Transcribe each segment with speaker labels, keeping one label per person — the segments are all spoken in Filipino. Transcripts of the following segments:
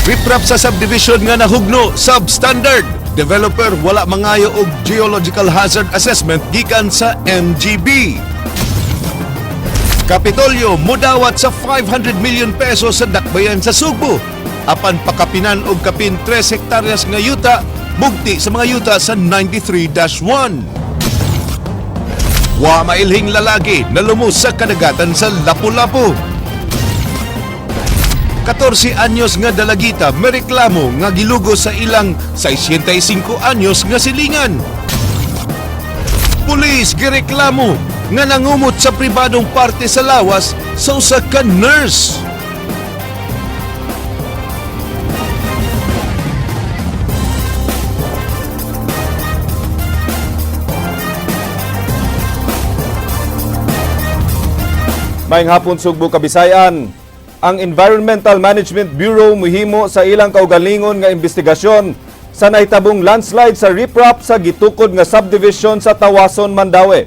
Speaker 1: Riprap sa subdivision nga nahugno, substandard. Developer wala mangayo og geological hazard assessment gikan sa MGB. Kapitolyo mudawat sa 500 million pesos sa dakbayan sa Sugbo. Apan pakapinan og kapin 3 hektaryas nga yuta, bugti sa mga yuta sa 93-1. Wa mailhing lalaki na lumos sa kadagatan sa Lapu-Lapu. 14 anyos nga dalagita mereklamo nga gilugo sa ilang 65 anyos nga silingan. Pulis gireklamo nga nangumot sa pribadong parte sa lawas sa usa ka nurse.
Speaker 2: Maayong hapon Sugbo, Kabisayan. Ang Environmental Management Bureau muhimo sa ilang kaugalingon nga investigasyon sa nahitabong landslide sa riprap sa gitukod nga subdivision sa Tawason, Mandaue.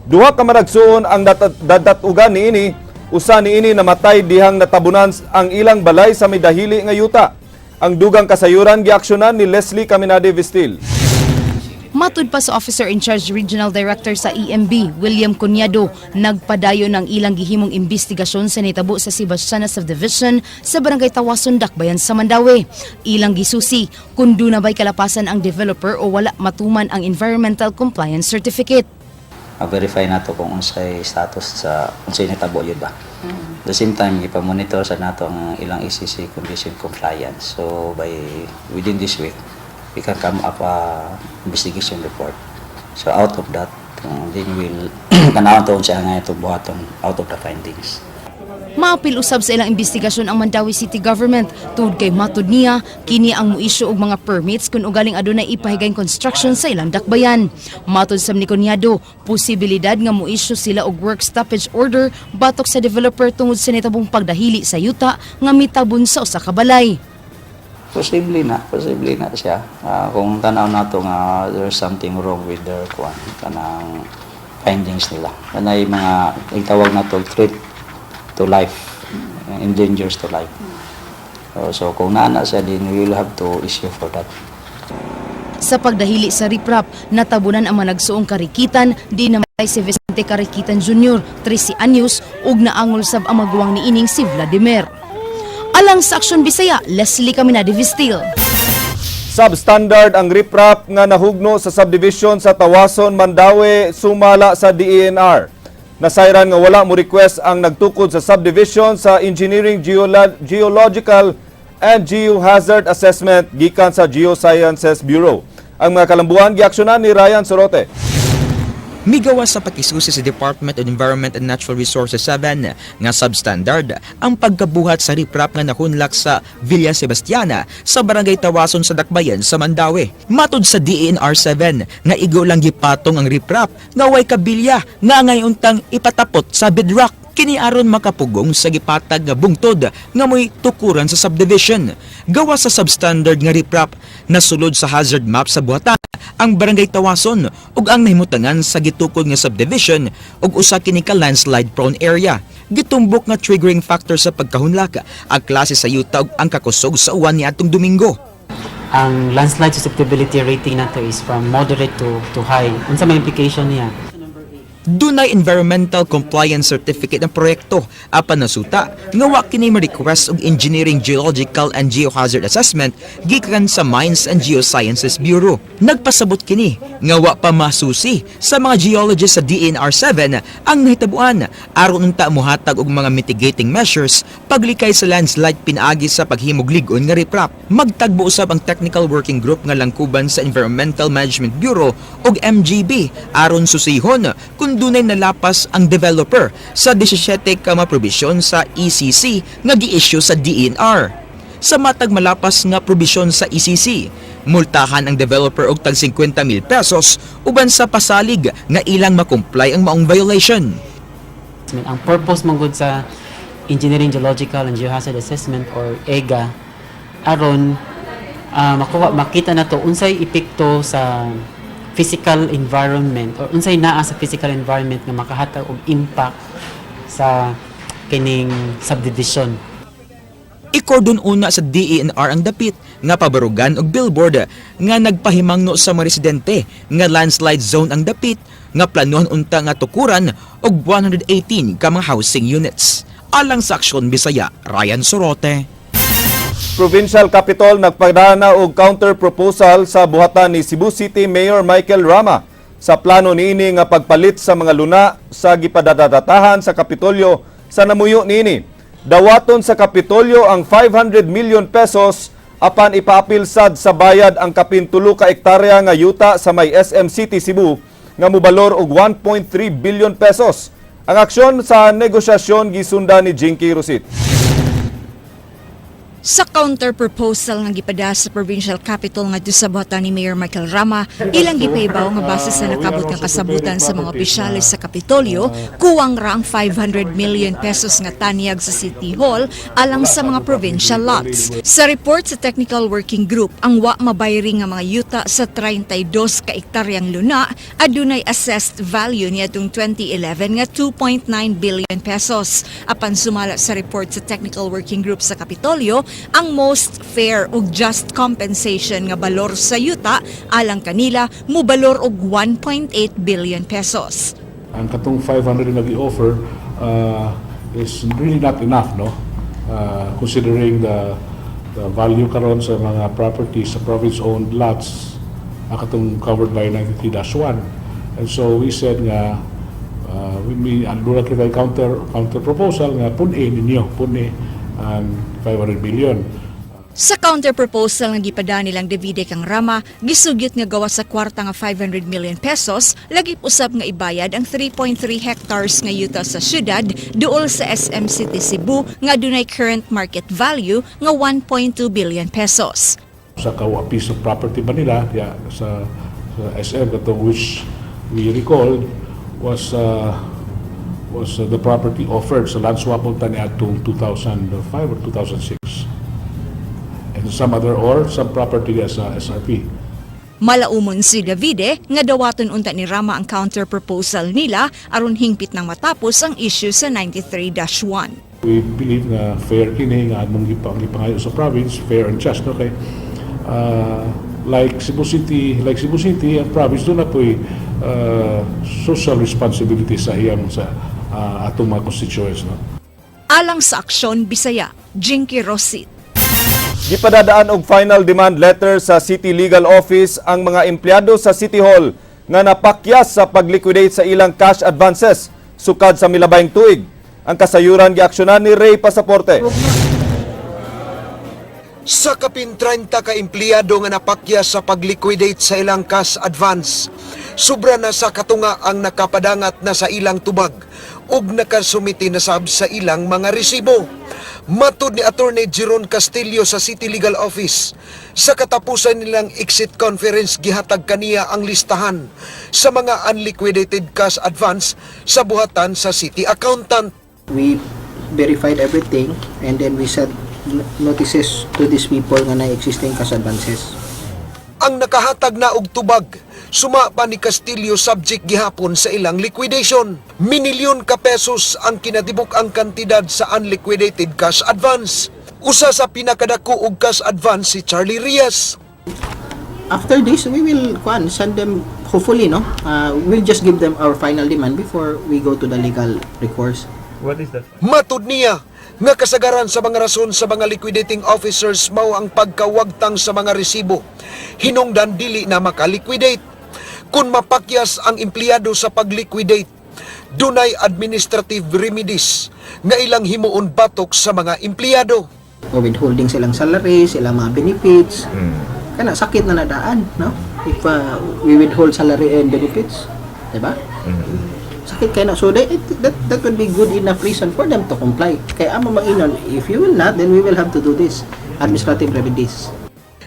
Speaker 2: Duha ka maragsuon ang dadatugan niini, usa niini namatay dihang natabunan ang ilang balay sa midahili nga yuta. Ang dugang kasayuran giaksyonan ni Leslie Caminade Vistil.
Speaker 3: Matud pa sa Officer in Charge Regional Director sa EMB, William Cunyado, nagpadayon ng ilang gihimong investigasyon sa nitabo sa Sebastiana Subdivision sa Barangay Tawason, Dakbayan sa Mandaue. Ilang gisusi kung doon na ba'y kalapasan ang developer o wala matuman ang Environmental Compliance Certificate.
Speaker 4: Verify nato kung unsay status sa unsay nitabo yun ba. At the same time, ipamonitor sa nato ang ilang ECC condition compliance. So within this week, we can come up a investigation report. So out of that, then we'll kanawang taon siya nga ito buhaton out of the findings.
Speaker 3: Maapil usab sa ilang investigasyon ang Mandaue City Government tungod kay matud niya kini ang muisyu og mga permits kung ugaling adunay ipahigayng construction sa ilang dakbayan. Matud sa ni Cunyado, posibilidad nga muisyu sila og work stoppage order batok sa developer tungod sa nitabong pagdahili sa yuta nga mitabon sa usa ka balay.
Speaker 4: Posible na siya. Kung tanaw nato nga there's something wrong with their kanang findings nila. Kanay mga itawag nato threat to life, endangers to life. So kung naana siya din, we will have to issue for that.
Speaker 3: Sa pagdahili sa riprap, natabunan ang managsuong karikitan, di namatay si Vicente Karikitan Jr., 13 anyos, ug naangol sab ang maguwang niining si Vladimir. Alang sa Aksyon Bisaya, Leslie Caminade Vistil.
Speaker 2: Substandard ang riprap nga nahugno sa subdivision sa Tawason, Mandaue, sumala sa DENR. Nasayran nga wala mo request ang nagtukod sa subdivision sa Engineering, Geological and Geohazard Assessment gikan sa Geosciences Bureau. Ang mga kalambuan giaksyonan ni Ryan Sorote.
Speaker 5: Migawas sa pakisusi sa Department of Environment and Natural Resources 7 nga substandard ang pagkabuhat sa riprap nga nahunlak sa Villa Sebastiana sa Barangay Tawason sa Dakbayan sa Mandaue. Matud sa DENR 7 nga igo lang gipatong ang riprap nga way kabilya nga ngayontang ipatapot sa bedrock. Kini aron makapugong sa gipatag nga bungtod nga moy tukuran sa subdivision. Gawa sa substandard nga riprap, nasulod sa hazard map sa buhatan ang Barangay Tawason ug ang nahimutangan sa gitukod nga subdivision ug usa kini ka landslide prone area. Gitumbok nga triggering factor sa pagkahunlak ang klase sa yuta ug ang kakusog sa uwan niadtong Domingo.
Speaker 6: Ang landslide susceptibility rating nato is from moderate to high. Unsa may implication niya?
Speaker 5: Dunay Environmental Compliance Certificate ng proyekto apan nasuta nga wa kini ma-request og Engineering, Geological and Geohazard Assessment gikan sa Mines and Geosciences Bureau. Nagpasabot kini nga wa pa masusi sa mga geologists sa DENR 7 ang nahitabuan aron unta mohatag og mga mitigating measures paglikay sa landslide pinaagi sa paghimog lig-on nga riprap. Magtagbo usab ang Technical Working Group nga langkuban sa Environmental Management Bureau ug MGB aron susihon kung dunay nalapas ang developer sa 17 ka mga probisyon sa ECC nga gi-issue sa DENR. Sa matag malapas nga probisyon sa ECC, multahan ang developer og tag 50,000 pesos uban sa pasalig nga ilang makomply ang maong violation.
Speaker 6: Ang purpose mong good sa Engineering, Geological and Geohazard Assessment or EGA aron makita na to unsay epekto sa physical environment or unsay naa sa physical environment nga makahatag og impact sa kining subdivision.
Speaker 5: Ikordon una sa DENR ang dapit nga pabarugan og billboard nga nagpahimangno sa mga residente nga landslide zone ang dapit nga planuhan unta nga tukuran og 118 ka mga housing units. Alang sa Aksyon Bisaya, Ryan Sorote.
Speaker 2: Provincial Capitol nagpadana og counter proposal sa buhatan ni Cebu City Mayor Michael Rama sa plano niini nga pagpalit sa mga luna sa gipadadatahan sa Kapitolyo sa namuyo niini. Dawaton sa Kapitolyo ang 500 million pesos apan ipaapil sad sa bayad ang kapin 3 ka ektarya nga yuta sa may SM City Cebu nga mobalor og 1.3 billion pesos. Ang aksyon sa negosyasyon gisunda ni Jinky Rosit.
Speaker 7: Sa counter-proposal nga gipada sa Provincial Capital nga sa buhatan ni Mayor Michael Rama, ilang gipaybaw nga base sa nakabot nga kasabutan sa mga opisyalis sa Kapitolyo, kuwang ra ang 500 million pesos nga tanyag sa City Hall alang sa mga provincial lots. Sa report sa Technical Working Group, ang wa mabayri nga mga yuta sa 32 ka ektaryang luna adunay assessed value niadtong 2011 nga 2.9 billion pesos. Apan sumala sa report sa Technical Working Group sa Kapitolyo, ang most fair ug just compensation nga balor sa yuta alang kanila mobalor og 1.8 billion pesos.
Speaker 8: Ang katong 500 na gi-offer is really not enough, no? Considering the value karon sa mga properties sa province-owned lots ang katong covered by 93-1. And so we said nga we andura kita counter proposal nga pun-e ninyo, ang 500 million.
Speaker 7: Sa counter-proposal nga gipada nilang Davide kang Rama, gisugyot nga gawa sa kwarta nga 500 million pesos, lagi usab nga ibayad ang 3.3 hectares nga yuta sa syudad duol sa SM City Cebu nga dunay current market value nga 1.2 billion pesos.
Speaker 8: Sa kawa piece of property ba nila sa SM katong which we recall was the property offered sa land swap unta ni atong 2005 or 2006. And some property as SRP.
Speaker 7: Malaumon si Davide nga dawaton unta ni Rama ang counter proposal nila aron hingpit nang matapos ang issue sa 93-1.
Speaker 8: We believe nga fair kini nga among gipangayo sa province, fair and just, no? Kay like Cebu City, ang province doon na po'y social responsibility sa iyang sa atong mga constituents, no?
Speaker 7: Alang sa Aksyon Bisaya, Jinky Rosit.
Speaker 2: Gipadadaan og final demand letter sa City Legal Office ang mga empleyado sa City Hall nga napakyas sa pagliquidate sa ilang cash advances sukad sa milabayng tuig. Ang kasayuran giaksyonan ni Ray Pasaporte.
Speaker 9: Sa kapin 30 ka empleyado nga napakyas sa pagliquidate sa ilang cash advance, sobra na sa katunga ang nakapadangat na sa ilang tubag ug nakasumiti na sab sa ilang mga resibo. Matud ni Attorney Jeron Castillo sa City Legal Office, sa katapusan nilang exit conference gihatag kaniya ang listahan sa mga unliquidated cash advance sa buhatan sa City Accountant.
Speaker 10: We verified everything and then we sent notices to these people nga na existing cash advances.
Speaker 9: Ang nakahatag na og tubag, suma pa ni Castillo subject gihapon sa ilang liquidation. Minilyon ka pesos ang kinatibuk ang kantidad sa unliquidated cash advance. Usa sa pinakadako og cash advance si Charlie Rias.
Speaker 10: After this, we will send them, hopefully, no? We'll just give them our final demand before we go to the legal recourse.
Speaker 9: Matud niya nga kasagaran sa mga rason sa mga liquidating officers mao ang pagkawagtang sa mga resibo. Hinungdan dili na makaliquidate. Kung mapakyas ang empleyado sa pagliquidate, dunay administrative remedies nga ilang himuon batok sa mga empleyado.
Speaker 10: O withholding silang salary, silang mga benefits. Kana sakit na nadaan, no? If we withhold salary and benefits, diba? Sakit kaya na. So that would be good enough reason for them to comply. Kaya amo manginon, if you will not, then we will have to do this. Administrative remedies.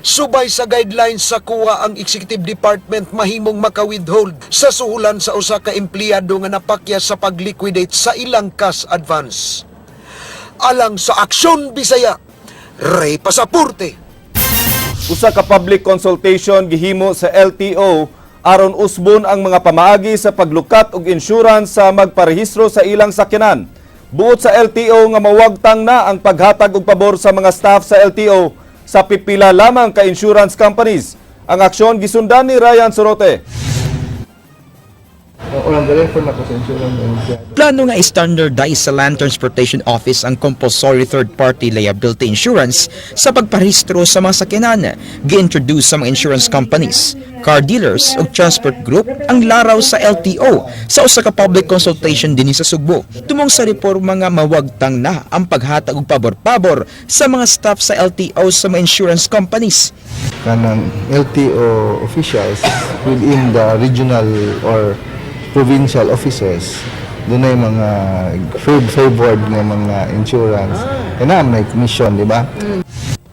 Speaker 9: Subay sa guidelines sa kuha ang Executive Department mahimong maka-withhold sa suhulan sa usa ka empleyado nga napakyas sa pagliquidate sa ilang cash advance. Alang sa Aksyon Bisaya, Ray Pasaporte.
Speaker 2: Usa ka public consultation gihimo sa LTO aron usbon ang mga pamaagi sa paglukat og insurance sa magparehistro sa ilang sakyanan. Buot sa LTO nga mawagtang na ang paghatag og pabor sa mga staff sa LTO sa pipila lamang ka insurance companies. Ang aksyon gisundan ni Ryan Sorote.
Speaker 5: Plano nga i-standardize sa Land Transportation Office ang compulsory third-party liability insurance sa pagparehistro sa mga sakyanan. Gi-introduce sa mga insurance companies, car dealers ug transport group ang laraw sa LTO sa usa ka public consultation dinhi sa Sugbo. Tumong sa reforma nga mawagtang na ang paghatag og pabor-pabor sa mga staff sa LTO sa mga insurance companies.
Speaker 11: Kanang LTO officials within the regional or provincial offices, doon ay mga favored ng mga insurance. Kaya may commission, di ba?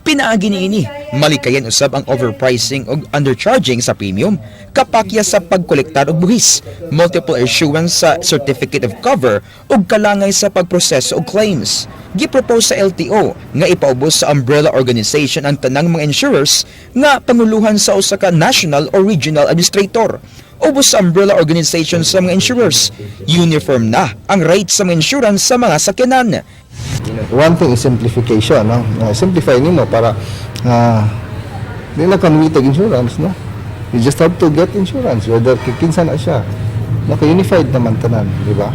Speaker 5: Pinaagi niini, malikayan usab ang overpricing o undercharging sa premium, kapakya sa pagkolektar og buhis, multiple issuance sa certificate of cover ug kalangay sa pagproseso og claims. Gipropose sa LTO nga ipaubos sa umbrella organization ang tanang mga insurers nga panguluhan sa usa ka national or regional administrator. Ubos sa umbrella organization sa mga insurers. Uniform na ang rates sa mga insurance sa mga sakyanan.
Speaker 11: One thing is simplification, no? Simplify nimo para di na kanumitag insurance, no? You just have to get insurance, whether kikinsa na siya. Naka-unified naman tanan, di ba?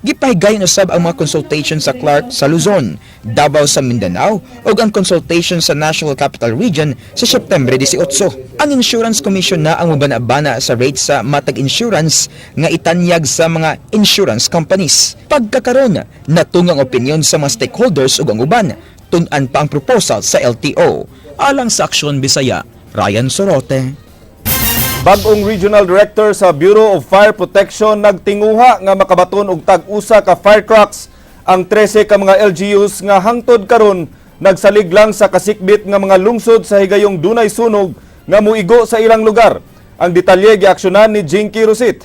Speaker 5: Gipahigayon usab ang mga consultation sa Clark sa Luzon, Davao sa Mindanao ug ang consultation sa National Capital Region sa September 18. Ang Insurance Commission na ang mabana-bana sa rates sa matag insurance nga itanyag sa mga insurance companies. Pagkakaron, natungang opinyon sa mga stakeholders ug ang uban, tun-an pa ang proposal sa LTO. Alang sa Aksyon Bisaya, Ryan Sorote.
Speaker 2: Bag-ong Regional Director sa Bureau of Fire Protection nagtinguha nga makabaton og tag-usa ka fire trucks ang 13 ka mga LGUs nga hangtod karon nagsalig lang sa kasikbit nga mga lungsod sa higayong dunay sunog nga muigo sa ilang lugar. Ang detalye giaksyonan ni Jinky Rosit.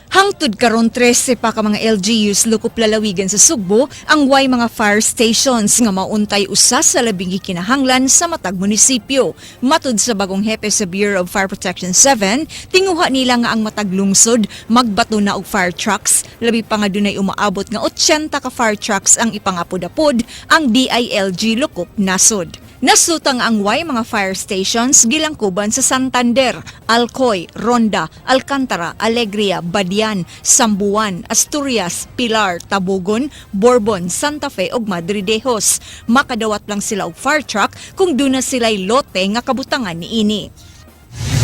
Speaker 7: Hangtod karon 13 pa ka mga LGUs lukop lalawigan sa Sugbo ang way mga fire stations nga mauntay usa sa labing gikinahanglan sa matag munisipyo. Matud sa bagong hepe sa Bureau of Fire Protection 7, tinguha nila nga ang matag lungsod magbato na og fire trucks, labi pa nga dunay umaabot nga 80 ka fire trucks ang ipangapod-apod ang DILG lukop nasod. Nasutang ang way mga fire stations gilangkuban sa Santander, Alcoy, Ronda, Alcantara, Alegria, Badian, Sambuan, Asturias, Pilar, Tabugon, Bourbon, Santa Fe ug Madridejos. Makadawat lang sila og fire truck kung duna sila'y lote nga kabutangan niini.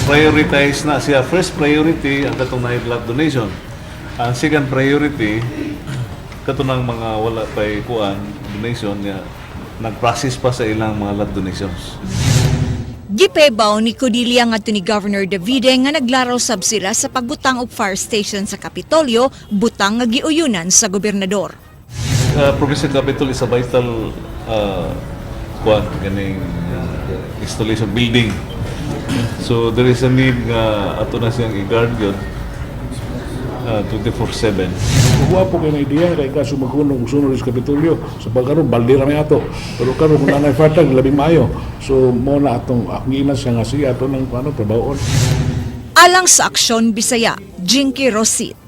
Speaker 12: Prioritize na siya. First priority ang katong na blood donation. Ang second priority katunang mga wala pay kuan donation niya nag-process pa sa ilang mga blood donations.
Speaker 7: Gipebaw ni Cordelia ngadto ni Governor Davide nga naglaraw sab sila sa pagbutang og fire station sa Kapitolyo, butang nga giuyunan sa gobernador.
Speaker 12: Provincial Capitol is a vital installation building. So there is a need nga ato na siyang i-guard yun 24/7.
Speaker 8: Kuha po kayo na ideya, kaya kaso magkunong sunod sa Kapitolyo. Sa pagkaroon, baldira may ato. Pero karoon, kung nanay fatag, labing maayo. So, muna atong akinan siya nga siya ato ng trabahoon.
Speaker 7: Alang sa Aksyon Bisaya, Jinky Rosit.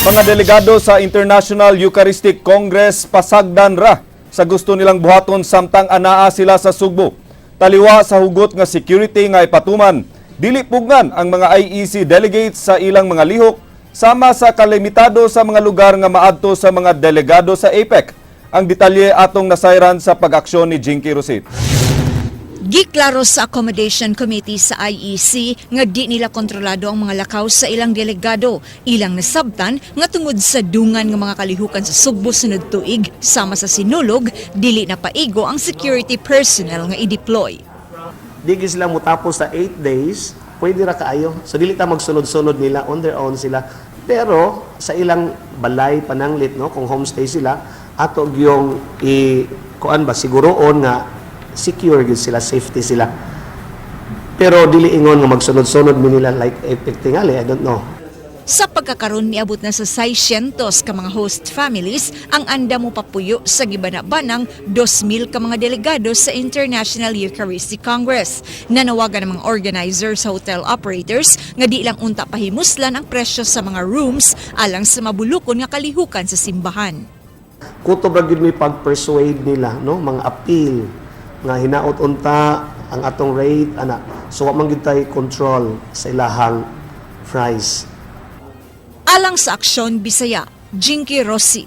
Speaker 2: Mga delegado sa International Eucharistic Congress pasagdan ra sa gusto nilang buhaton samtang anaa sila sa Sugbo. Taliwa sa hugot nga security nga ipatuman, dili pugnan ang mga IEC delegates sa ilang mga lihok sama sa kalimitado sa mga lugar nga maadto sa mga delegado sa APEC. Ang detalye atong nasayran sa pag-aksyon ni Jinky Rosit.
Speaker 7: Giklaro sa Accommodation Committee sa IEC nga di nila kontrolado ang mga lakaw sa ilang delegado. Ilang nasabtan nga tungod sa dungan nga mga kalihukan sa Sugbo sunod tuig sama sa sinulog, dili na paigo ang security personnel nga i-deploy.
Speaker 13: Dili sila mutapos sa 8 days, pwede ra kaayo. So dili ta magsulod-sulod nila, on their own sila. Pero sa ilang balay pananglit, no, kung homestay sila, ato gyung siguroon nga secure gyud sila, safety sila. Pero dili ingon nga magsunod-sunod mi nila like tingali, I don't know.
Speaker 7: Sa pagkakaroon miabot na sa 600 ka mga host families ang anda mo papuyo sa gibana-banang 2,000 ka mga delegado sa International Eucharistic Congress. Nanawagan ng mga organizer sa hotel operators nga di lang unta pahimuslan ang presyo sa mga rooms alang sa mabulukon nga kalihukan sa simbahan.
Speaker 13: Kutob ra gyud mi pag-persuade nila, no, mga appeal nga hinaot unta ang atong rate ana. So wa man gyud tay control sa ilahang price.
Speaker 7: Alang sa Aksyon Bisaya, Jinky Rossi.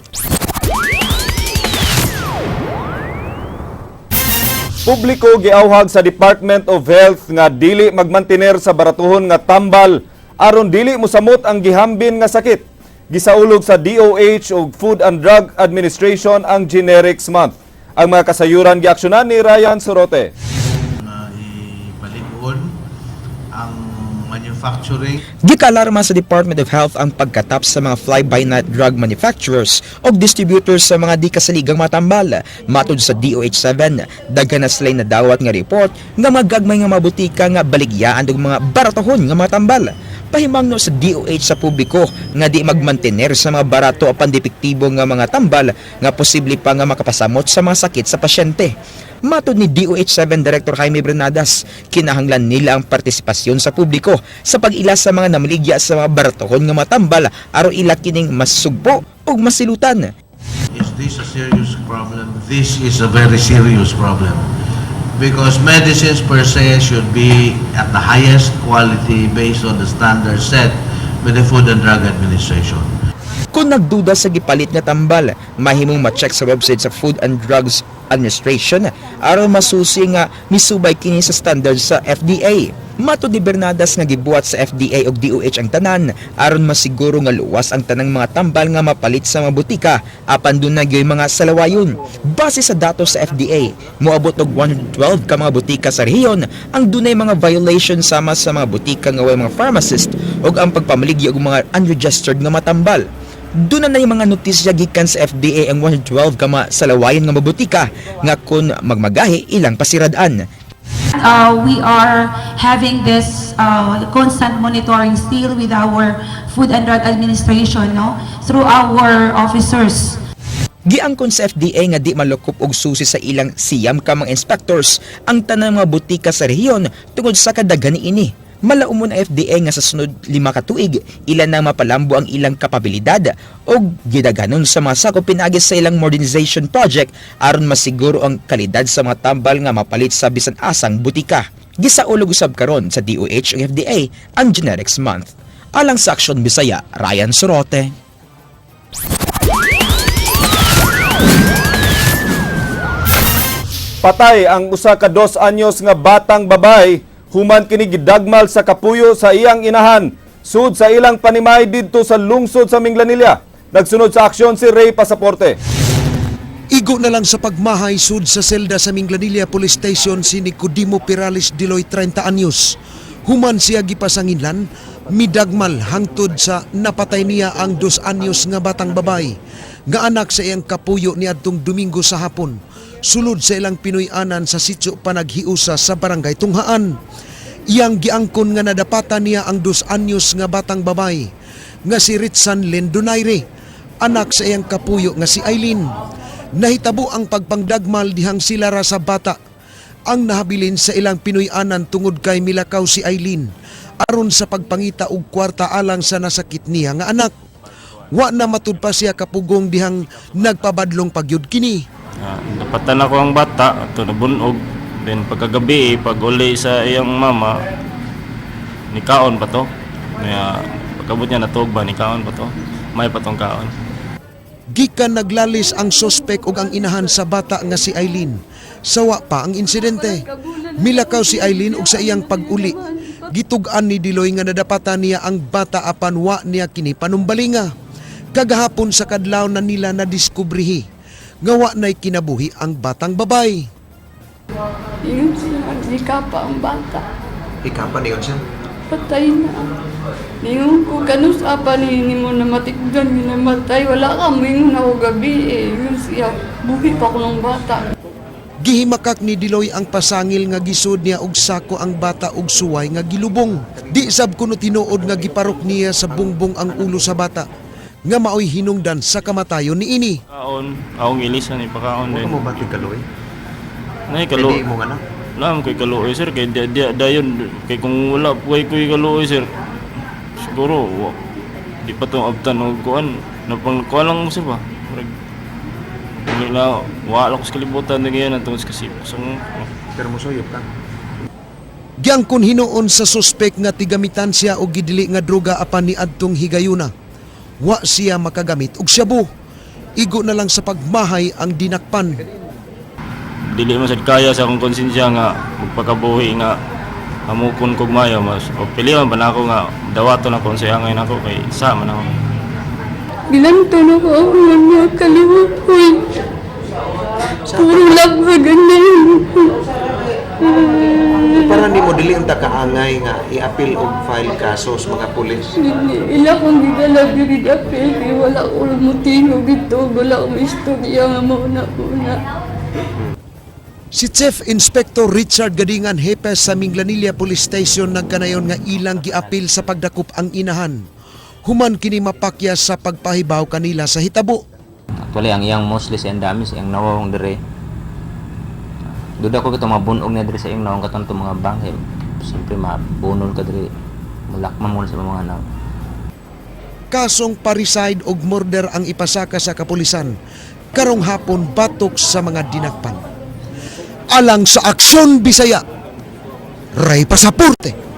Speaker 2: Publiko giawhag sa Department of Health nga dili magmantiner sa baratuhon nga tambal aron dili mosamot ang gihambin nga sakit. Gisaulog sa DOH ug Food and Drug Administration ang Generics Month. Ang mga kasayuran giaksyonan ni Ryan Sorote.
Speaker 14: Ipalingon ang manufacturing.
Speaker 5: Gikalarma sa Department of Health ang pagkatap sa mga fly-by-night drug manufacturers o distributors sa mga di kasaligang matambal. Matod sa DOH-7, daghan na sila nadawat nga report nga magagmay nga mabutika nga baligyaan og mga baratohon nga matambal. Pahimangno sa DOH sa publiko nga di magmantener sa mga barato o pandepektibo nga mga tambal nga posible pa nga makapasamot sa mga sakit sa pasyente. Matod ni DOH-7 Director Jaime Bernadas, kinahanglan nila ang partisipasyon sa publiko sa pag-ila sa mga namaligya sa mga baratohon nga matambal aron ila kining masugpo o masilutan.
Speaker 14: Is this a serious problem? This is a very serious problem. Because medicines per se should be at the highest quality based on the standards set by the Food and Drug Administration.
Speaker 5: Kung nagduda sa gipalit nga tambal, mahimong ma-check sa website sa Food and Drugs Administration aron masusi nga misubay kini sa standards sa FDA. Matod ni Bernadas nga gibuhat sa FDA ug DOH ang tanan aron masiguro nga luwas ang tanang mga tambal nga mapalit sa mga butika apan dun na gyoy mga salawayon. Base sa datos sa FDA, moabot og 112 ka mga butika sa rehiyon ang dunay mga violation sama sa mga butika nga way mga pharmacist ug ang pagpamaligya og mga unregistered nga matambal. Doon na yung mga notisya gikan sa FDA ang 112 ka mga salawayan nga mabutika nga kun magmagahi ilang pasiradaan.
Speaker 15: We are having this constant monitoring still with our Food and Drug Administration, no, through our officers.
Speaker 5: Giangkon sa FDA nga di malukop og susi sa ilang siyam ka mga inspectors ang tanang mga butika sa rehiyon tungod sa kadaghan ini. Malaumon ang FDA nga sa sunod 5 ka tuig ilan na mapalambo ang ilang kapabilidad o gidaganon sa mga sakop pinaagi sa ilang modernization project aron masiguro ang kalidad sa mga tambal nga mapalit sa bisan asang butika. Gisaulog usab karon sa DOH ug FDA ang Generics Month. Alang sa Aksyon Bisaya, Ryan Sorote.
Speaker 2: Patay ang usa ka 2 anyos nga batang babay human kini gidagmal sa kapuyo sa iyang inahan sud sa ilang panimay didto sa lungsod sa Minglanilla. Nagsunod sa aksyon si Ray Pasaporte.
Speaker 9: Igo na lang sa pagmahay sud sa selda sa Minglanilla Police Station si Nicodemo Perales Diloy 30 anyos. Human siya gipasanginlan, midagmal hangtod sa napatay niya ang 2 anyos nga batang babay nga anak sa iyang kapuyo niadtong Domingo sa hapon. Sulod sa ilang Pinoy-anan sa sitio Panaghiusa sa Barangay Tunghaan. Iyang giangkon nga nadapatan niya ang 2 anyos nga batang babay nga si Ritsan Len Donaire, anak sa iyang kapuyo nga si Aileen. Nahitabo ang pagpangdagmal dihang sila ra sa bata ang nahabilin sa ilang Pinoy-anan tungod kay milakaw si Aileen aron sa pagpangita og kwarta alang sa nasakit niya nga anak. Wa na matud pa siya kapugong dihang nagpabadlong pagyud kini.
Speaker 16: Napatan ako ang bata ato nabunog, then pagkagabi pag uli sa iyang mama nikaon pa to, pagkabot niya natog ba nikaon pa to, may patong kaon.
Speaker 9: Gikan naglalis ang sospek ug ang inahan sa bata nga si Aileen. Sawa pa ang insidente. Milakaw si Aileen ug sa iyang pag-uli. Gitug-an ni Diloy nga nadapatan niya ang bata apan wa niya kini panumbalinga. Kagahapon sa kadlaw na nila nadiskubrihi ngawa na'y kinabuhi ang batang babay.
Speaker 15: Yun siya, ikapa ang bata.
Speaker 9: Ikapa niyon siya?
Speaker 15: Patay na. Ngayon ko ganus apa ni mo na matigdan yun na matay. Wala kami yung ako gabi eh. Yun siya, buhi pa ko ng bata.
Speaker 9: Gihimakak ni Diloy ang pasangil nga gisud niya og sako ang bata og suway nga gilubong. Di sab kuno tinuod nga giparok niya sa bungbong ang ulo sa bata nga maoy hinungdan sa kamatayon niini.
Speaker 16: Kaon, aong ilisan ipakaon din.
Speaker 13: Mo ba kaloy?
Speaker 16: Nay kaloy.
Speaker 13: Hindi mo anak.
Speaker 16: Naam kay kaloy sir kay dayon kay kung wala kuy kaloy sir. Siguro di pa to abtan og kuan napang kuan lang mo sir ba. Wala wala ko sa kalibutan na ngayon atong kasi
Speaker 13: pero mosuyop ka.
Speaker 9: Giangkon hinuon sa suspek nga tigamitan siya og gidili nga droga apan ni adtong higayuna. Wa siya makagamit og shabu. Igo na lang sa pagmahay ang dinakpan.
Speaker 16: Dili man sad kaya sa akong konsensya nga magpakabuhi nga amukon kog mayo mas o pili man ba nako nga dawaton ako sa angay nako kay sa man ako.
Speaker 15: Ginanton ako ang mga kalimutan. Puro labagan na yun.
Speaker 13: Para ni mo dili unta kaangay nga i-appeal og file kaso sa mga pulis.
Speaker 15: Ila kong gigalab diri apel kay wala ko motibo dito, wala ko istorya nga mauna.
Speaker 9: Si Chief Inspector Richard Gadingan Hepes sa Minglanilla Police Station nagkanayon nga ilang giapil sa pagdakop ang inahan. Human kini mapakya sa pagpahibaw kanila sa hitabo.
Speaker 17: Actually, ang iyang mostly sa damis, ang nawawang dire. Duda ko mga bunog na dire sa iyong nawang katanto mga banghe. Siyempre, mabunol ka dire. Mulakman mo sa mga naw.
Speaker 9: Kasong parricide og murder ang ipasaka sa kapulisan. Karong hapon batok sa mga dinakpan. Alang sa Aksyon Bisaya, Ray Pasaporte.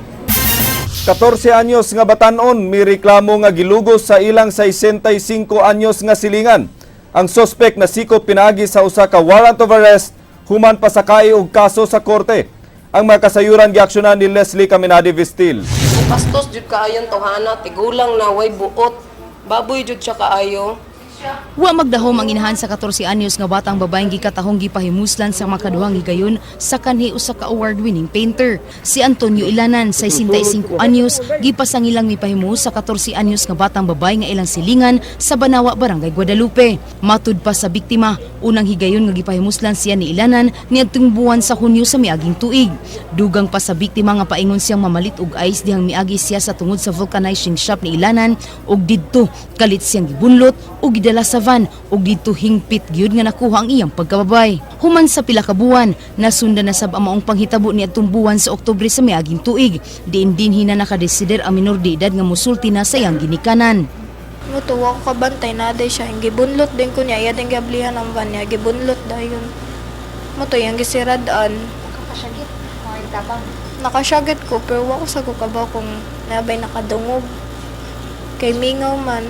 Speaker 2: 14 anyos nga batanon may reklamo nga gilugos sa ilang 65 anyos nga silingan. Ang suspect na sikop pinaagi sa usa ka warrant of arrest human pasakay og kaso sa korte. Ang mga kasayuran giaksyonan ni Leslie Caminadi Vistil.
Speaker 18: Pastos jud kaayon tawhana, tigulang na way buot. Baboy jud siya kaayo.
Speaker 3: Wa magdahom ang inahan sa 14 anyos nga batang babaeng gikatahong gipahimuslan sa makaduhang higayon sa kanhi usa ka award-winning painter. Si Antonio Ilanan, 65 anyos, gipasangilang mipahimus sa 14 anyos nga batang babae nga ilang silingan sa Banawa, Barangay Guadalupe. Matud pa sa biktima, unang higayon nga gipahimuslan siya ni Ilanan niadtong buwan sa Hunyo sa miaging tuig. Dugang pa sa biktima nga paingon siyang mamalit og ice dihang miagi siya sa tungod sa vulcanizing shop ni Ilanan og didto kalit siyang gibunlot og gidala sa van ug didto hingpit gyud nga nakuha ang iyang pagkababay. Human sa pila ka buwan, nasundan na sab ang maong panghitabo niadtong buwan sa Oktubre sa miaging tuig. Diin hina nakadesider ang minor de edad nga mosulti na sa iyang ginikanan.
Speaker 19: Mutuwa ko kabantay na day siya. Gibunlot din ko niya. Iya din gablihan ang van niya. Gibunlot dayon. Muto yung gisiradaan.
Speaker 20: Nakasyagit? Mga itabang?
Speaker 19: Nakasyagit ko pero wako sa ko kabaw kung nabay nakadungog. Kay mingaw man.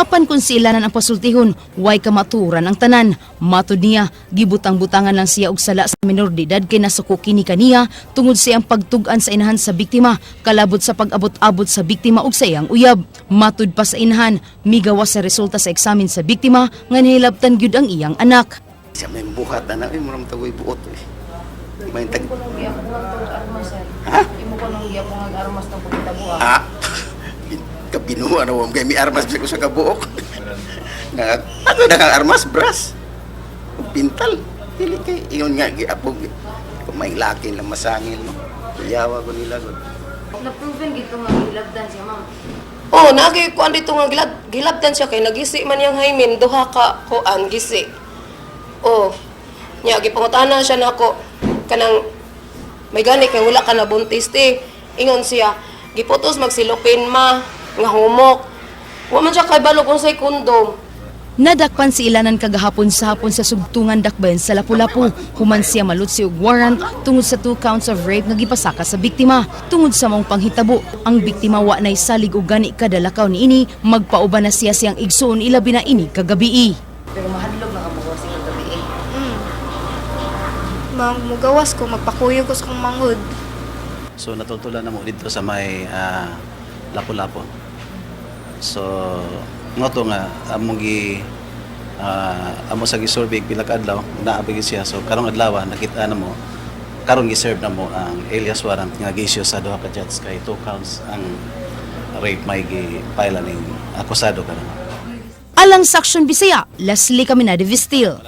Speaker 3: Apan kung si Ilanan ang pasultihon, way kamaturan ang tanan. Matud niya, gibutang-butangan lang siya og sala sa minor de edad kay nasuko kini kaniya tungod sa iyang pagtug-an sa inahan sa biktima, kalabot sa pag-abot-abot sa biktima og sa iyang uyab. Matud pa sa inahan, migawas sa resulta sa eksamen sa biktima nga nahilabtan gyud ang iyang anak.
Speaker 21: Siya may buhat na namin, maram tagoy buot. May tag...
Speaker 20: Imo ko nang giya ko ng armas ng pagkitabuha.
Speaker 21: Kabinuha na wam kay may armas ko sa kabuok. Ato na kang armas, bras. Pintal. Dili kay ingon nga giapog. Kung may lakin lang masangil no. Yawa ko nila gud.
Speaker 20: Na-proven gito nga gilabdan siya, ma'am.
Speaker 18: Oh, nagi kuan dito nga gilabdan siya kay nagisi man yang hymen duha ka kuan gisi. Oh. Nya gipangutana siya nako kanang may gani kay wala ka na buntis ti. Ingon siya, giputos magsilupin ma. Nga humok. Wa man siya kay balo kung say kondom.
Speaker 3: Nadakpan si Ilanan kagahapon sa hapon sa sugtungan dakbayan sa Lapu-Lapu. Human siya malutsi og warrant tungod sa 2 counts of rape nga gipasaka sa biktima. Tungod sa maong panghitabo, ang biktima wa nay salig og gani kada lakaw niini, magpauban na siya siyang igsuon ilabi na ini kagabi.
Speaker 20: Pero mahadlok na kabugawas siya kagabi.
Speaker 19: Mugawas ko, magpakuyog ko sa kong mangod.
Speaker 22: So natutulan na mo dito sa may Lapu-Lapu. So nga to nga amo sa gisurvey pila ka adlaw naabig siya. So karong adlaw nakita na mo karon gi-serve na mo ang alias warrant nga gi-issue sa duha ka judge kay 2 counts ang rape may gi-file ning akusado karon.
Speaker 3: Alang sa Aksyon Bisaya, Leslie Caminadi Vistil.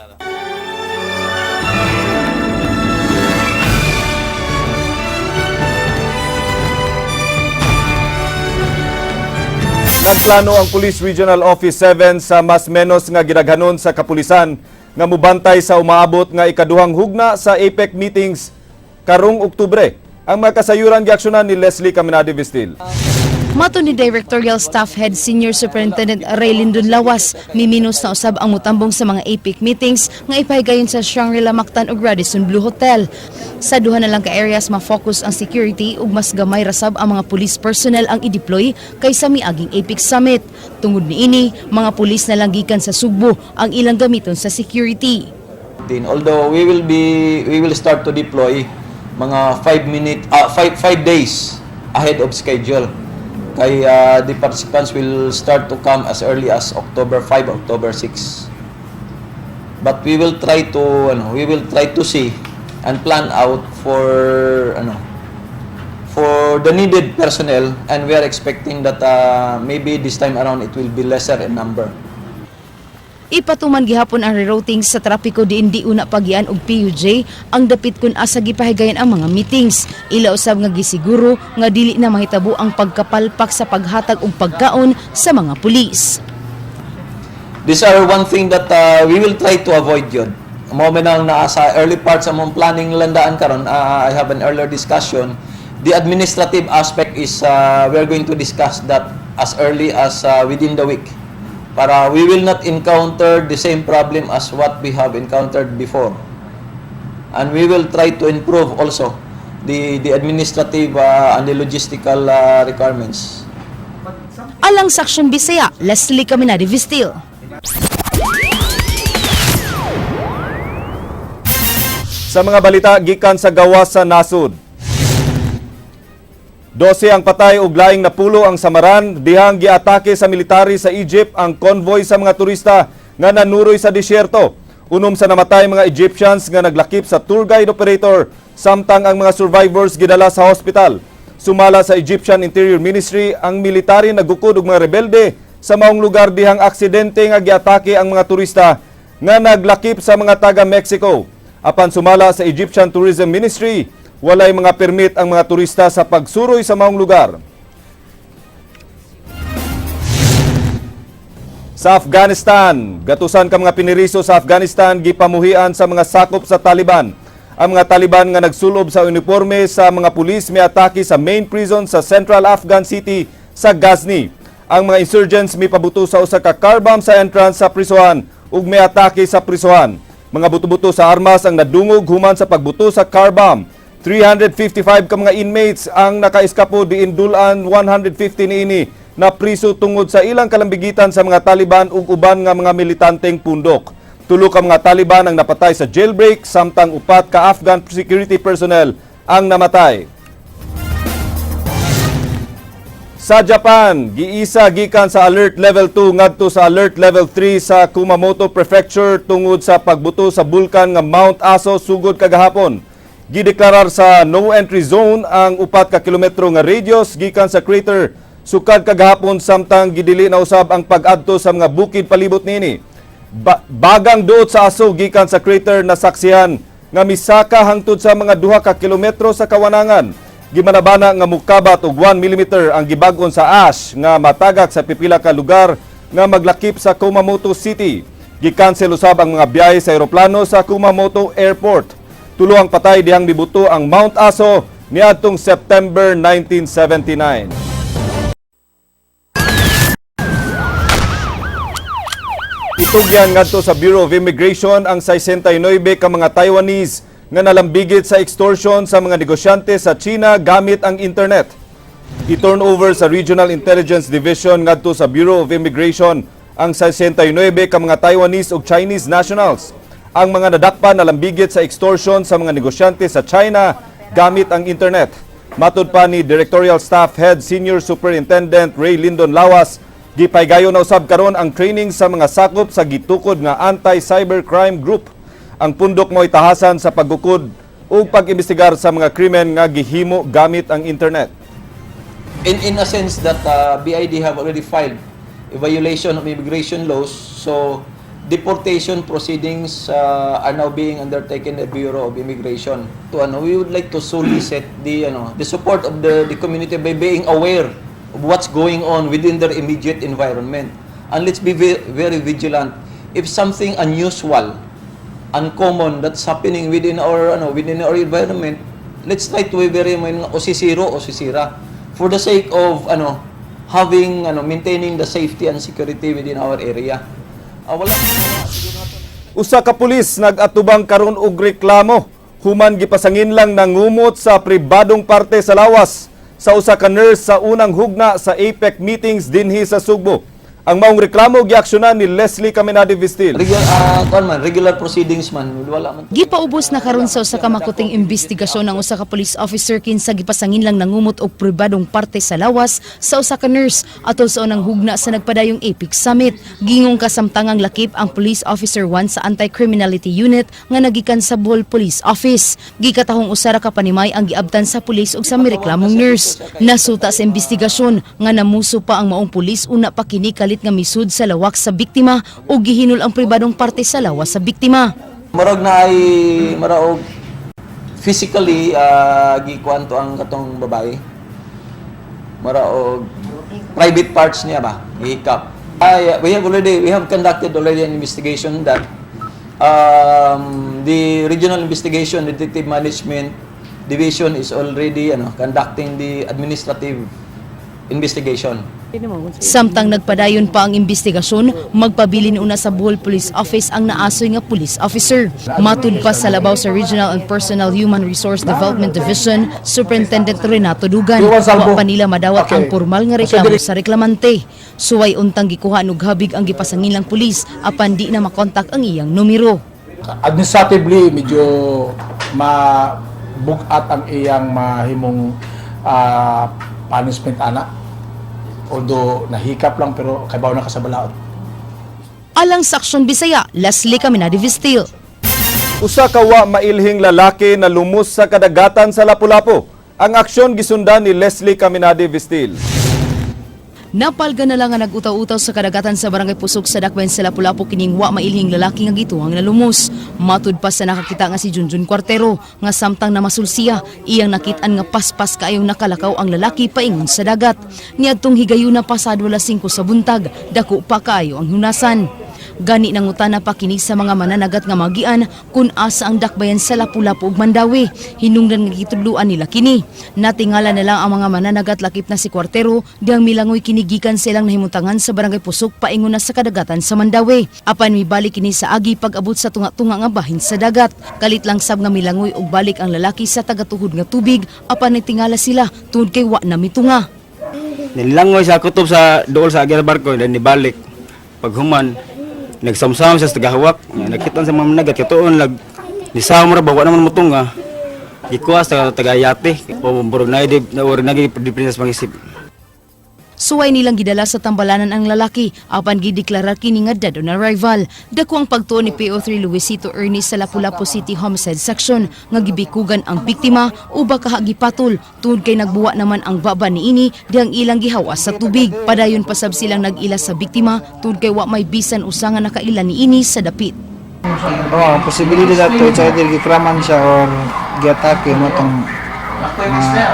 Speaker 2: Nagplano ang Police Regional Office 7 sa mas menos nga gidaghanon sa kapulisan nga mubantay sa umaabot nga ikaduhang hugna sa APEC meetings karong Oktubre. Ang mga kasayuran giaksyonan ni Leslie Caminade Vistil.
Speaker 3: Mato ni Directorial Staff Head Senior Superintendent Ray Lindon Lawas, miminos na usab ang mutambong sa mga APEC meetings nga ipahigayon sa Shangri-La Mactan ug Radisson Blu Hotel. Sa duha na lang ka areas ma-focus ang security ug mas gamay rasab ang mga police personnel ang i-deploy kaysa miaging APEC Summit. Tungod niini, mga pulis na lang gikan sa Sugbo ang ilang gamiton sa security.
Speaker 1: Although we will start to deploy mga 5 days ahead of schedule. Kay the participants will start to come as early as October 5, October 6. But we will try to see and plan out for the needed personnel, and we are expecting that maybe this time around it will be lesser in number.
Speaker 3: Ipatuman gihapon ang rerouting sa trapiko diin di una pagian og PUJ ang dapit kun asa gipahigayon ang mga meetings. Ila usab nga gisiguro nga dili na mahitabo ang pagkapalpak sa paghatag og pagkaon sa mga pulis.
Speaker 1: These are one thing that we will try to avoid yun. Mo nang naa sa early parts sa mong planning landaan karon, I have an earlier discussion. The administrative aspect is we're going to discuss that as early as within the week. Para we will not encounter the same problem as what we have encountered before. And we will try to improve also the administrative and the logistical requirements.
Speaker 3: Alang Saksyon Bisaya, Leslie Caminade Vistil.
Speaker 2: Sa mga balita gikan sa gawas sa nasud. 12 ang patay ug laing napulo ang samaran dihang giatake sa military sa Egypt ang convoy sa mga turista nga nanuroy sa disyerto. Unom sa namatay mga Egyptians nga naglakip sa tour guide operator samtang ang mga survivors gidala sa hospital. Sumala sa Egyptian Interior Ministry, ang military nagukod og mga rebelde sa maong lugar dihang aksidente nga giatake ang mga turista nga naglakip sa mga taga Mexico. Apan sumala sa Egyptian Tourism Ministry, walay mga permit ang mga turista sa pagsuroy sa maong lugar. Sa Afghanistan, gatusan ka mga piniriso sa Afghanistan gipamuhian sa mga sakop sa Taliban. Ang mga Taliban nga nagsulob sa uniforme sa mga pulis may atake sa main prison sa Central Afghan City sa Ghazni. Ang mga insurgents may pabuto sa usa ka car bomb sa entrance sa prisuhan ug may atake sa prisuhan. Mga buto-buto sa armas ang nadungog human sa pagbuto sa car bomb. 355 ka mga inmates ang nakaiskapo diin dulan 150 niini na priso tungod sa ilang kalambigitan sa mga Taliban ug uban nga mga militanteng pundok. Tulo ka mga Taliban ang napatay sa jailbreak samtang upat ka Afghan security personnel ang namatay. Sa Japan, giisa gikan sa Alert Level 2 ngadto sa Alert Level 3 sa Kumamoto Prefecture tungod sa pagbuto sa bulkan nga Mount Aso sugod kagahapon. Gideklarar sa no entry zone ang 4 ka kilometro nga radius gikan sa crater sukad kagahapon samtang gidili na usab ang pag-adto sa mga bukid palibot niini. Bagang duot sa Aso gikan sa crater na saksihan nga misaka hangtod sa mga 2 ka kilometro sa kawanangan. Gimanabana nga mukabat og 1 mm ang gibag-on sa ash nga matagak sa pipila ka lugar nga maglakip sa Kumamoto City. Gikansel usab ang mga biyahe sa eroplano sa Kumamoto Airport. Tulo ang patay dihang mibuto ang Mount Aso niadtong September 1979. Itugyan ngadto sa Bureau of Immigration ang 69 ka mga Taiwanese nga nalambigit sa extortion sa mga negosyante sa China gamit ang internet. I-turn over sa Regional Intelligence Division ngadto sa Bureau of Immigration ang 69 ka mga Taiwanese ug Chinese nationals. Ang mga nadakpan nalambigit sa extortion sa mga negosyante sa China gamit ang internet. Matud pa ni Directorial Staff Head Senior Superintendent Ray Lindon Lawas, gipaygayon na usab karon ang training sa mga sakop sa gitukod nga anti-cybercrime group. Ang pundok mo itahasan sa paggukod ug pag-imbestigar sa mga krimen nga gihimo gamit ang internet.
Speaker 1: In a sense that BID have already filed a violation of immigration laws, so deportation proceedings are now being undertaken by the Bureau of Immigration. We would like to solicit the support of the community by being aware of what's going on within their immediate environment. And let's be very vigilant. If something unusual, uncommon that's happening within our environment, let's try to be very osisiro o sisira for the sake of maintaining the safety and security within our area.
Speaker 2: Usa ka pulis nag-atubang karon og reklamo human gipasangin lang nangumot sa pribadong parte sa lawas sa usa ka nurse sa unang hugna sa APEC meetings dinhi sa Sugbo. Ang maong reklamo giaksyonan ni Leslie Caminade Vistil.
Speaker 1: Regular proceedings man, wala man.
Speaker 3: Gipaubos na karon sa usa ka makuting investigasyon ang usa ka police officer kinsa gipasangin lang nangumot og pribadong parte sa lawas sa usa ka nurse atol sa unang hugna sa nagpadayong APEC Summit. Gingong kasamtangang lakip ang Police Officer 1 sa Anti-Criminality Unit nga nagikan sa Bohol Police Office. Gikatahong usara ka panimay ang giabtan sa pulis ug sa mireklamong nurse. Nasuta sa investigasyon nga namuso pa ang maong pulis una pa kini nga misud sa lawak sa biktima o gihinul ang pribadong parte sa lawas sa biktima.
Speaker 1: Marag physically gikuanto ang katong babae. Maraog private parts niya ba gihikap. We have conducted already an investigation that the Regional Investigation Detective Management Division is already conducting the administrative investigation.
Speaker 3: Samtang nagpadayon pa ang investigasyon, magpabilin una sa Bohol Police Office ang naasoy nga police officer. Matud pa sa labaw sa Regional and Personal Human Resource Development Division, Superintendent Renato Dugan, wa pa nila madawat ang formal nga reklamo sa reklamante. Suway untang gikuha og habig ang gipasangin lang pulis apan di na makontak ang iyang numero.
Speaker 8: Administratively, medyo mabugat ang iyang mahimong punishment ana. Although nahikap lang pero kaybaw na kasabalaod.
Speaker 3: Alang sa Aksyon Bisaya, Leslie Caminade Vistil.
Speaker 2: Usa ka wa mailhing lalaki na lumos sa kadagatan sa Lapu-Lapu. Ang aksyon gisundan ni Leslie Caminade Vistil.
Speaker 3: Napalga na lang nga nag-utaw-utaw sa kadagatan sa Barangay Pusok sa Dakbayan sa Lapu-Lapu kining wa mailhing lalaki nga gituwang na lumos. Matud pa sa nakakita nga si Junjun Cuartero nga samtang namasulsiya, iyang nakitaan nga paspas kaayong nakalakaw ang lalaki paingon sa dagat. Niadtong higayuna pasado alas 5 sa buntag, dako pa kaayo ang hunasan. Gani nangutana pa kini sa mga mananagat nga magian kung asa ang dakbayan sa Lapu-Lapu ug Mandawi. Hinungdan nga gitudluan nila kini. Natingala na lang ang mga mananagat lakip na si Cuartero diyang milangoy kinigikan silang nahimutangan sa Barangay Pusok paingon na sa kadagatan sa Mandawi. Apan mibalik kini sa agi pag-abot sa tunga-tunga nga bahin sa dagat. Kalit lang sab nga milangoy ug balik ang lalaki sa tagatuhod nga tubig apan natingala sila tungod kay wa na mitunga.
Speaker 4: Nilangoy sa kutob sa dool sa agi barko then nibalik. Paghuman nagsamsam sa tagahawak, nakita sa mga managat katuon nisama ra bawa naman mutunga. Ikuha sa tagayate o burog na nagi prinsess mangisip.
Speaker 3: Suway nilang gidala sa tambalanan ang lalaki apan gideklara kini nga dead on arrival. Dako ang pagtuon ni PO3 Luisito Ernest sa Lapu-Lapu City Homicide Section nga gibikugan ang biktima uba kaha gipatol tungod kay nagbuwa naman ang baba niini dihang ilang gihawas sa tubig. Padayon pasab silang nag-ila sa biktima tungod kay wa may bisan usa nga nakaila niini sa dapit.
Speaker 6: Ang posibilidad ato sa either gikraman siya or giatake mo tong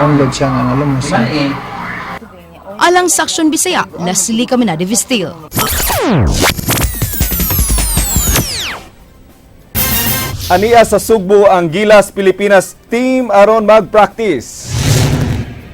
Speaker 6: onload siya nga lumos.
Speaker 3: Alang sa Aksyon Bisaya, Leslie Caminade Vistil.
Speaker 2: Aniya sa Sugbo ang Gilas Pilipinas team aron mag-practice.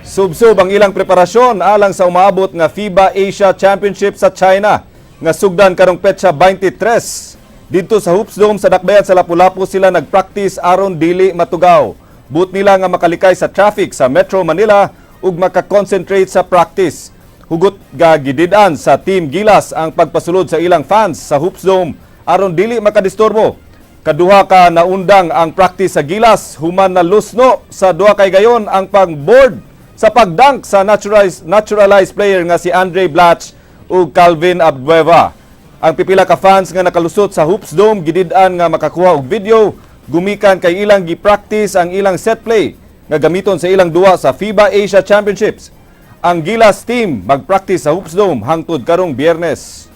Speaker 2: Subsob ang ilang preparasyon alang sa umaabot nga FIBA Asia Championship sa China nga sugdan karong petsa 23. Dito sa Hoops Dome sa Dakbayan sa Lapu-Lapu sila nag-practice aron dili matugaw. But nila nga makalikay sa traffic sa Metro Manila ug maka-concentrate sa practice. Hugot gagidid-an sa Team Gilas ang pagpasulod sa ilang fans sa Hoops Dome aron dili makadisturbo. Kaduha ka naundang ang practice sa Gilas human na lusno sa duha kay gayon ang pang-board sa pagdunk sa naturalized player nga si Andre Blatch ug Calvin Abdueva. Ang pipila ka fans nga nakalusot sa Hoops Dome gidid-an nga makakuha og video gumikan kay ilang gi-practice ang ilang set play nga gamiton sa ilang duwa sa FIBA Asia Championships. Ang Gilas team mag-practice sa Hoops Dome hangtod karong Biyernes.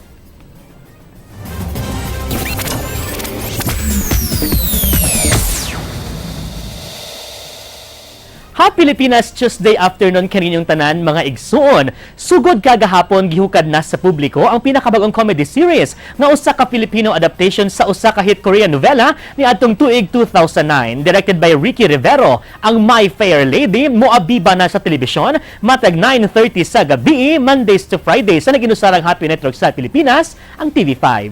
Speaker 10: Ha Pilipinas Tuesday afternoon kaninyong tanan mga igsuon. Sugod kagahapon gihukad na sa publiko ang pinakabagong comedy series nga usa ka Filipino adaptation sa usa ka hit Korean novela ni atong tuig 2009. Directed by Ricky Rivero, ang My Fair Lady moabiba na sa telebisyon matag 9:30 sa gabi, Mondays to Fridays sa naginusarang Happy Network sa Pilipinas, ang TV5.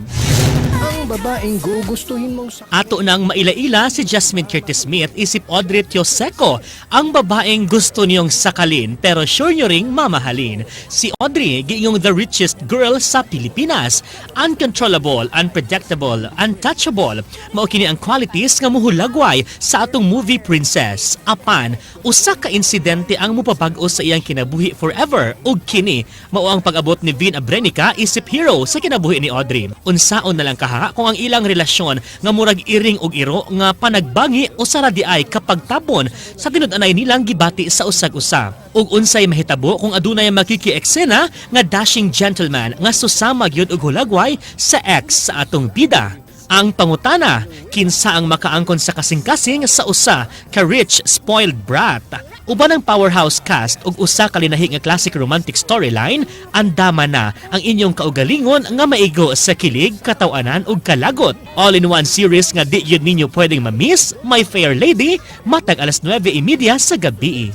Speaker 11: Ang babaeng gugustuhin mong
Speaker 10: Ato nang mailaila si Jasmine Curtis Smith isip Audrey Tioseco, ang babaeng gusto niyong sakalin pero sure niyo ring mamahalin. Si Audrey giyong the richest girl sa Pilipinas. Uncontrollable, unpredictable, untouchable. Mao kini ang qualities nga muhulagway sa atong movie Princess. Apan, usa ka insidente ang mupabag-o sa iyang kinabuhi forever ug kini mao ang pag-abot ni Vin Abrenica isip hero sa kinabuhi ni Audrey. Unsaon na lang kaha kung ang ilang relasyon nga murag iring og iro nga panagbangi o sara di ay kapag tabon sa tinud-anay nilang gibati sa usag-usa. Ug unsay mahitabo kung adunay makiki-eksena nga dashing gentleman nga susama gyud og hulagway sa ex sa atong bida. Ang pangutana, kinsa ang makaangkon sa kasing-kasing sa usa ka rich spoiled brat. Uban ang powerhouse cast ug usa ka linahi nga classic romantic storyline, andama na ang inyong kaugalingon nga maigo sa kilig, katawanan ug kalagot. All-in-one series nga di yun ninyo pwedeng ma-miss, My Fair Lady, matag alas 9:30 sa gabi.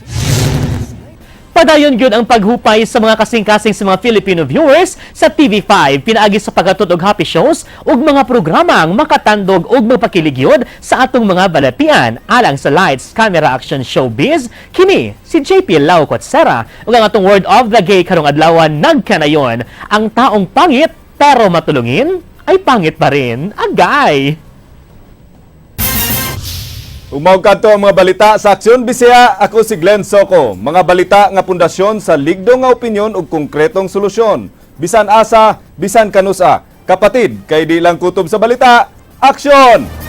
Speaker 10: Padayon gyud ang paghupay sa mga kasing-kasing sa mga Filipino viewers sa TV5 pinaagi sa paghatod og happy shows ug mga programang makatandog ug magpakiligyod sa atong mga balatian alang sa lights, camera, action, showbiz. Kini si JP Lau Cotsera ug ang atong word of the day karong adlaw nagkanayon, ang taong pangit pero matulungin ay pangit pa rin. Agay!
Speaker 2: Umawag kanto ang mga balita sa Aksyon Bisaya. Ako si Glenn Soco. Mga balita nga pundasyon sa ligdo nga opinyon ug konkretong solusyon. Bisan asa, bisan kanusa. Kapatid, kay di lang kutob sa balita. Aksyon!